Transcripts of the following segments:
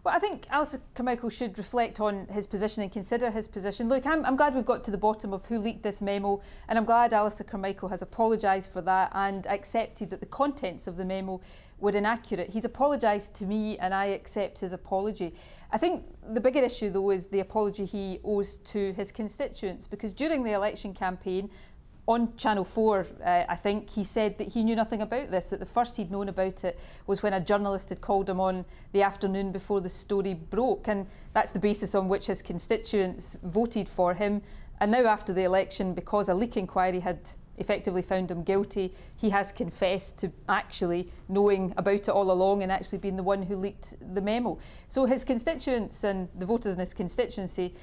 Well, I think Alistair Carmichael should reflect on his position and consider his position. Look, I'm glad we've got to the bottom of who leaked this memo, and I'm glad Alistair Carmichael has apologised for that and accepted that the contents of the memo were inaccurate. He's apologised to me and I accept his apology. I think the bigger issue, though, is the apology he owes to his constituents, because during the election campaign, on Channel 4, I think, he said that he knew nothing about this, that the first he'd known about it was when a journalist had called him on the afternoon before the story broke, and that's the basis on which his constituents voted for him. And now after the election, because a leak inquiry had effectively found him guilty, he has confessed to actually knowing about it all along and actually being the one who leaked the memo. So his constituents and the voters in his constituency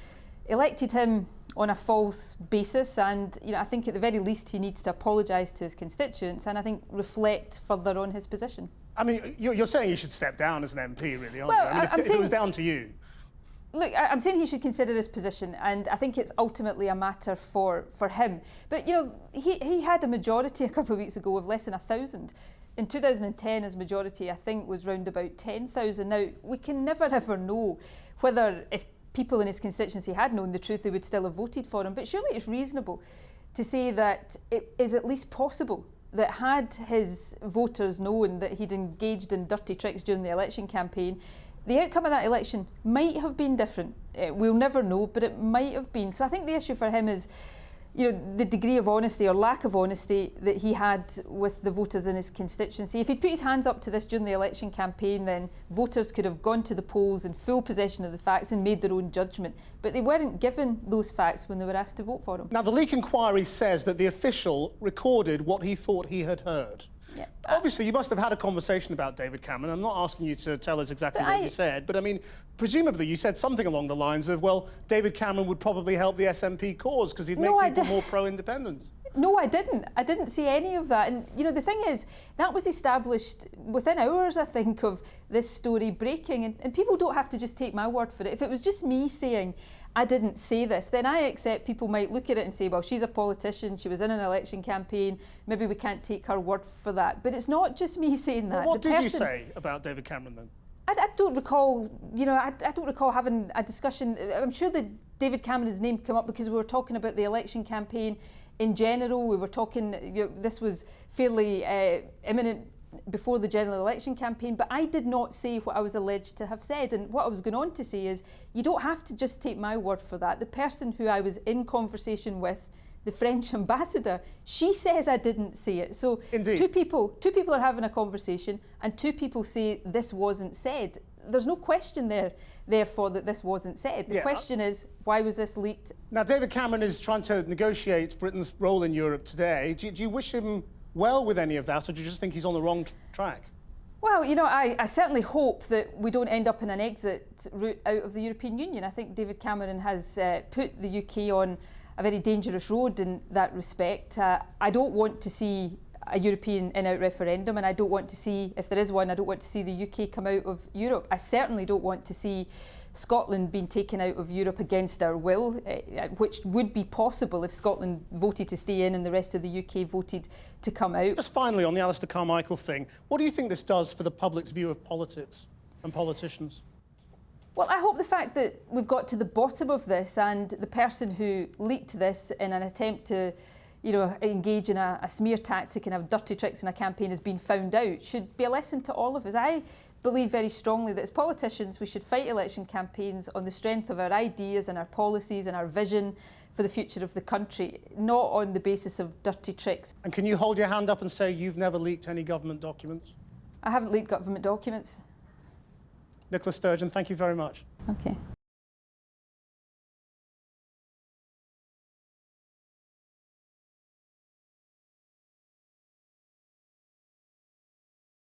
elected him on a false basis, and I think at the very least he needs to apologise to his constituents and I think reflect further on his position. I mean, you're saying he should step down as an MP, really, aren't well, you? I mean, if it was down to you. Look, I'm saying he should consider his position, and I think it's ultimately a matter for him. But, he had a majority a couple of weeks ago of less than 1,000. In 2010, his majority, I think, was round about 10,000. Now, we can never ever know whether, if people in his constituency had known the truth, they would still have voted for him. But surely it's reasonable to say that it is at least possible that had his voters known that he'd engaged in dirty tricks during the election campaign, the outcome of that election might have been different. We'll never know, but it might have been. So I think the issue for him is the degree of honesty or lack of honesty that he had with the voters in his constituency. If he'd put his hands up to this during the election campaign, then voters could have gone to the polls in full possession of the facts and made their own judgment. But they weren't given those facts when they were asked to vote for him. Now, the leak inquiry says that the official recorded what he thought he had heard. Yeah. Obviously, you must have had a conversation about David Cameron. I'm not asking you to tell us exactly what you said, but I mean, presumably you said something along the lines of, well, David Cameron would probably help the SNP cause because he'd make people more pro-independence. No, I didn't. I didn't say any of that. And, the thing is, that was established within hours, I think, of this story breaking. And people don't have to just take my word for it. If it was just me saying, I didn't say this, then I accept people might look at it and say, well, she's a politician, she was in an election campaign, maybe we can't take her word for that. But it's not just me saying that. Well, what did you say about David Cameron then? I don't recall, I don't recall having a discussion. I'm sure that David Cameron's name came up because we were talking about the election campaign in general. We were talking, this was fairly imminent before the general election campaign, but I did not say what I was alleged to have said. And what I was going on to say is, you don't have to just take my word for that. The person who I was in conversation with, the French ambassador, she says I didn't say it. So Indeed. two people are having a conversation and two people say this wasn't said. There's no question there, therefore, that this wasn't said. The question is, why was this leaked? Now, David Cameron is trying to negotiate Britain's role in Europe today. Do you wish him well with any of that, or do you just think he's on the wrong track? Well, I certainly hope that we don't end up in an exit route out of the European Union. I think David Cameron has put the UK on a very dangerous road in that respect. I don't want to see a European in-out referendum, and I don't want to see, if there is one, I don't want to see the UK come out of Europe. I certainly don't want to see Scotland being taken out of Europe against our will, which would be possible if Scotland voted to stay in and the rest of the UK voted to come out. Just finally, on the Alistair Carmichael thing, what do you think this does for the public's view of politics and politicians? Well, I hope the fact that we've got to the bottom of this and the person who leaked this in an attempt to engage in a smear tactic and have dirty tricks in a campaign has been found out should be a lesson to all of us. I believe very strongly that as politicians we should fight election campaigns on the strength of our ideas and our policies and our vision for the future of the country, not on the basis of dirty tricks. And can you hold your hand up and say you've never leaked any government documents? I haven't leaked government documents. Nicola Sturgeon, thank you very much. Okay.